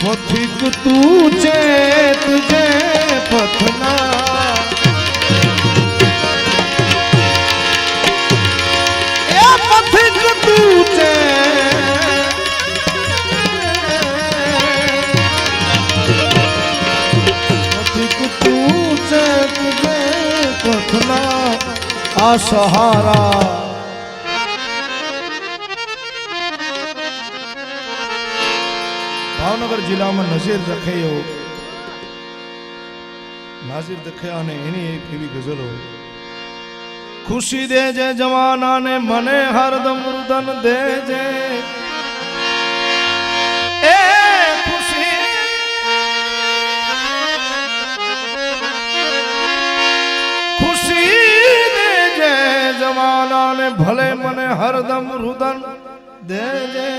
पथिक तू चेत जे पथना ए पथिक तू पथिक तू चेत जे पथना आ सहारा भावनगर जिला में नजीर दखेयो नाजिर दखिया ने एनी एक एवी गजल हो खुशी दे जे जवाना ने मने हरदम रुदन दे जे ए खुशी खुशी दे जे जवाना ने भले मने हरदम रुदन दे जे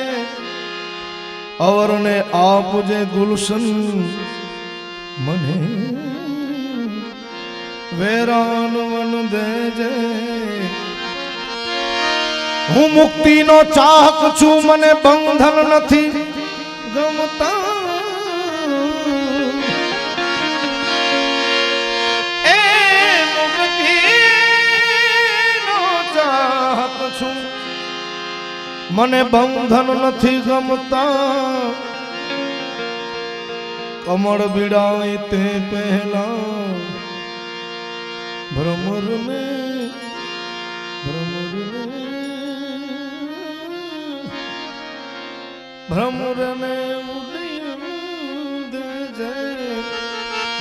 और ने आप जे गुलशन मने वेरान वन दे जे हूँ मुक्ति नो चाहक छू मने बंधन नथी गमता ए मुक्ति नो चाहक छू मने बंधन नथी गमता कमर बिड़ाई ते पहला भ्रमर में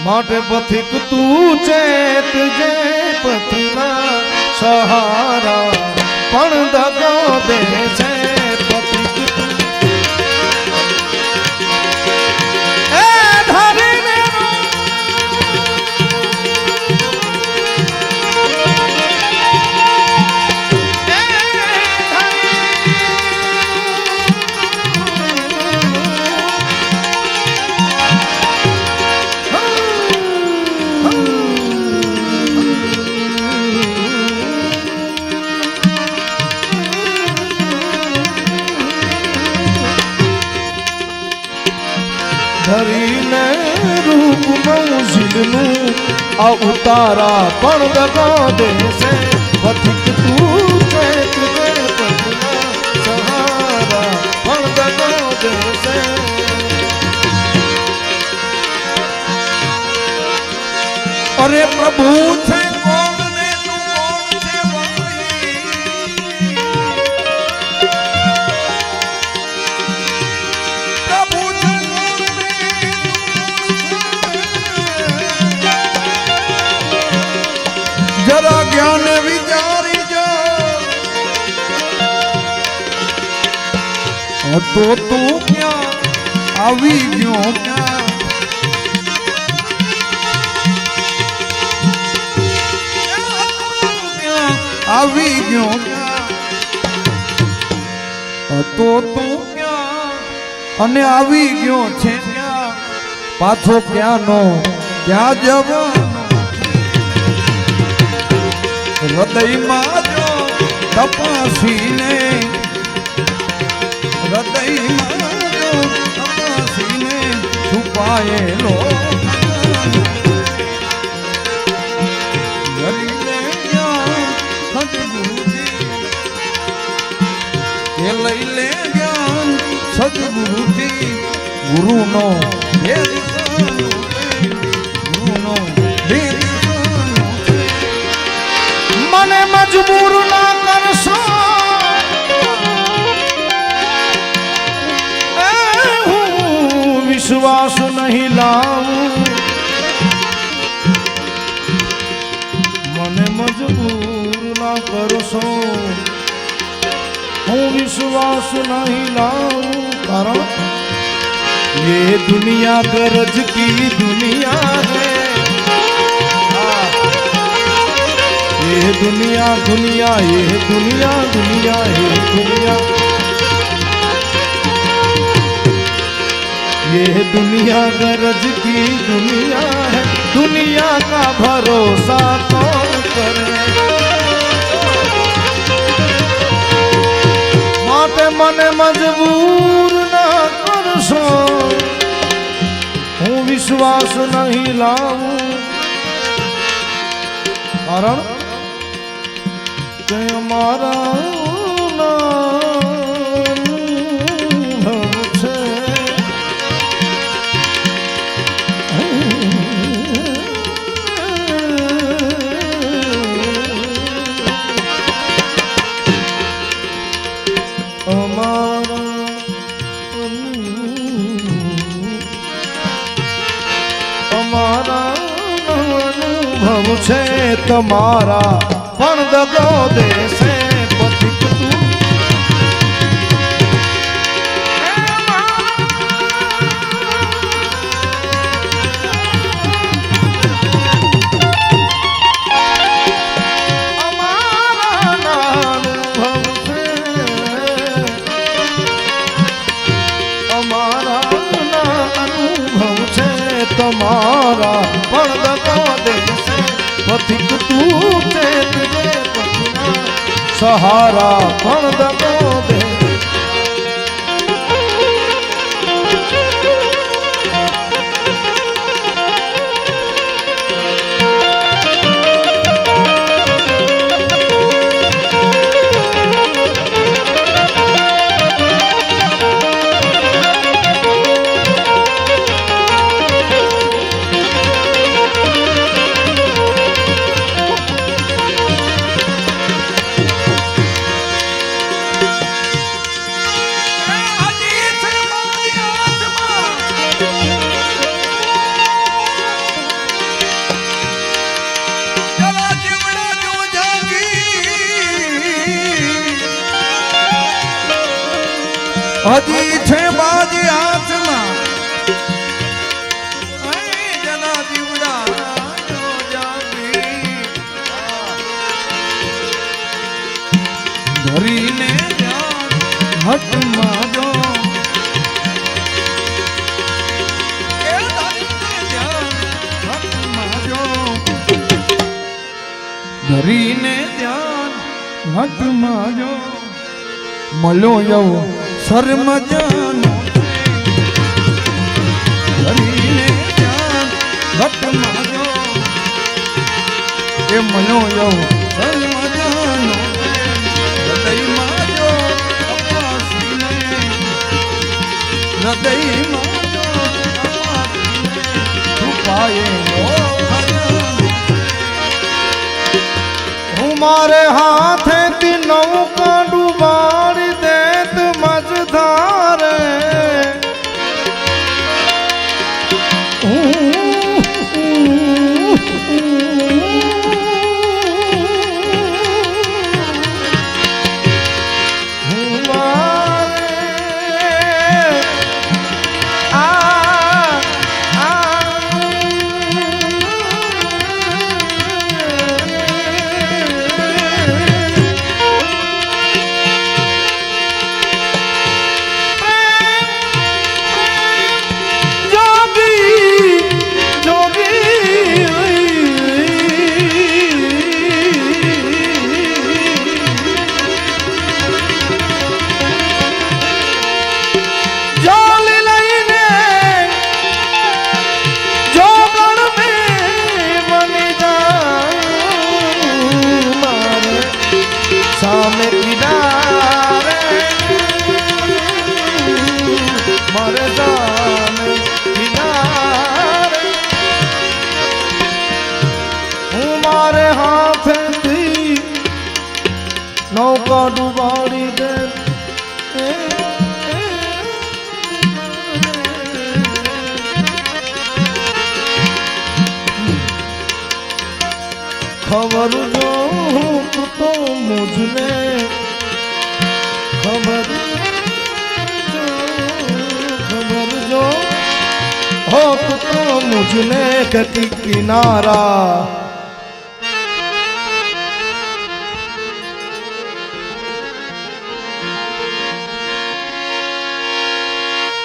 माटे पथिक तू चेत जे पथना सहारा पण दगो दे से पथिक ए धरी ने धरीने रूप मंजिलनु आ उतारा पण दगा दे से पथिक तू चेत जे पथना सहारा पण दगा दे से अरे प्रभु थे कौन ने तू कौन से बंदी प्रभु जरा ज्ञान विचारी जो तो तू क्या आवी क्यों क्या आवी क्यों क्या तो तू क्या अने आवी क्यों छे क्या पाछो क्या नो क्या जवान हृदय में जो तपसीने हृदय में जो तपसीने छुपाए लो गरीले ज्ञान सद्गुरु जी के लैले ज्ञान सद्गुरु जी गुरु नो गुरु नो मने मजबूर ना करशो विश्वास नहीं लाऊं मने मजबूर ना करशो हूँ विश्वास नहीं लाऊं कारण ये दुनिया गरज की दुनिया है ये दुनिया दुनिया ये दुनिया दुनिया ये दुनिया ये दुनिया गरज की दुनिया है दुनिया का भरोसा कौन करे माटे मने मजबूर ना करशो વિશ્વાસ નહીં લાવું કારણ કે અમારા છે તમારા પણ દગો દેશે પથિક તું અમારા અનુભવ છે અમારા અનુભવ છે તમારા પણ દગો દેશે પથિક તું ચેત દે સહારા પણ દગો દે હજી છે બાજી હાથમાં જના દીવડા ધરીને હટમાં જો ધરીને ધ્યાન હટમાં જો મળો યવ શર્મજાનો ધરીને ધ્યાન ઘટમાં જો એ મનો યવ શર્મજાનો હૃદયમાં જો અપાસીને હૃદયમાં જો અપાસીને છુપાયે હું મારે હાથેથી નૌકા ડૂબાડી દેત મજધારે સામે કિનારે મારે સામે કિનારે હું મારે હાથેથી નૌકા ડૂબાડી દે ખબર જો तो मुझने खबर जो हो तो मुझने कति किनारा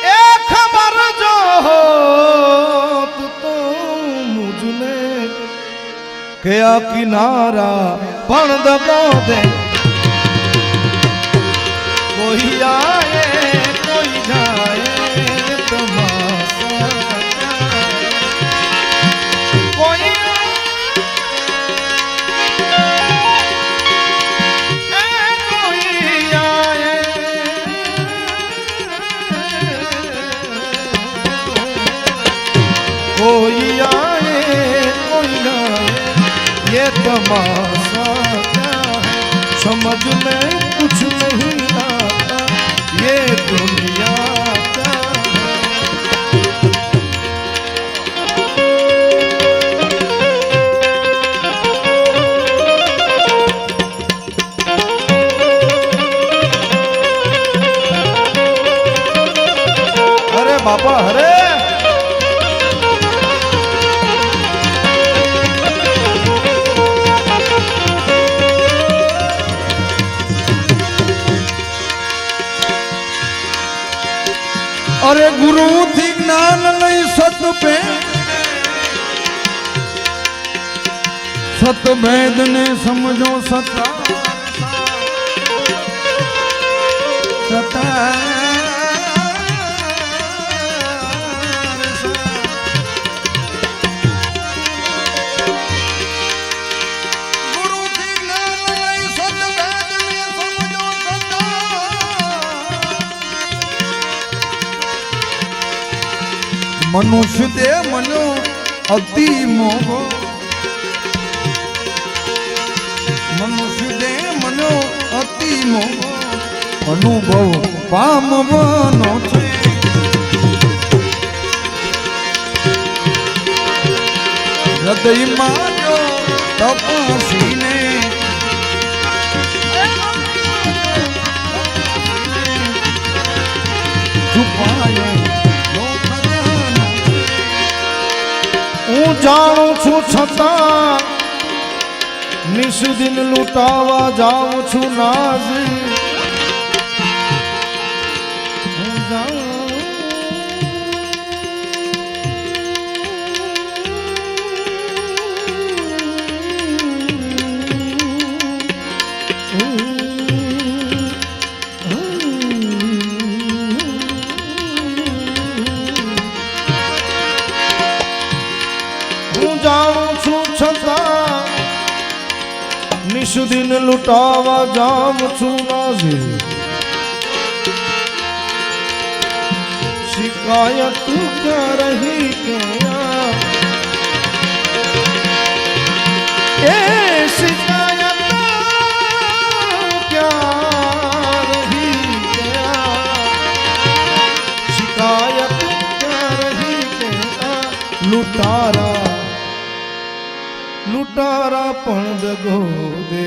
ए खबर जो हो तो मुझने क्या किनारा पण दबो दे कोई आए कोई जाए तमाशा आए कोई ना आए ये तमाशा क्या है समझ में कुछ नहीं आता ये दुनिया क्या है। अरे बापा हरे અરે ગુરુ થી જ્ઞાન લઈ સત પે સત ભેદ ને સમજો સતા સતા મનુષ્ય દે મનો અતિ મોહ મનુષ્ય દે મનો અતિ મોહ અનુભવ પામવાનો છે હૃદયમાં જો તપસીને છુપાયો હું જાણું છું છતાં નિશ દિન લૂંટાવા જાઉં છું નાઝી હું જાણું છું છતાં નિશ દિન લૂંટાવા જાઉં છું નાઝી શિકાયત ક્યાં રહી ગયા એ શિકાયત ક્યાં રહી ગયા શિકાયત ક્યાં રહી ગયા લૂંટારા લૂંટારા પણ દગો દે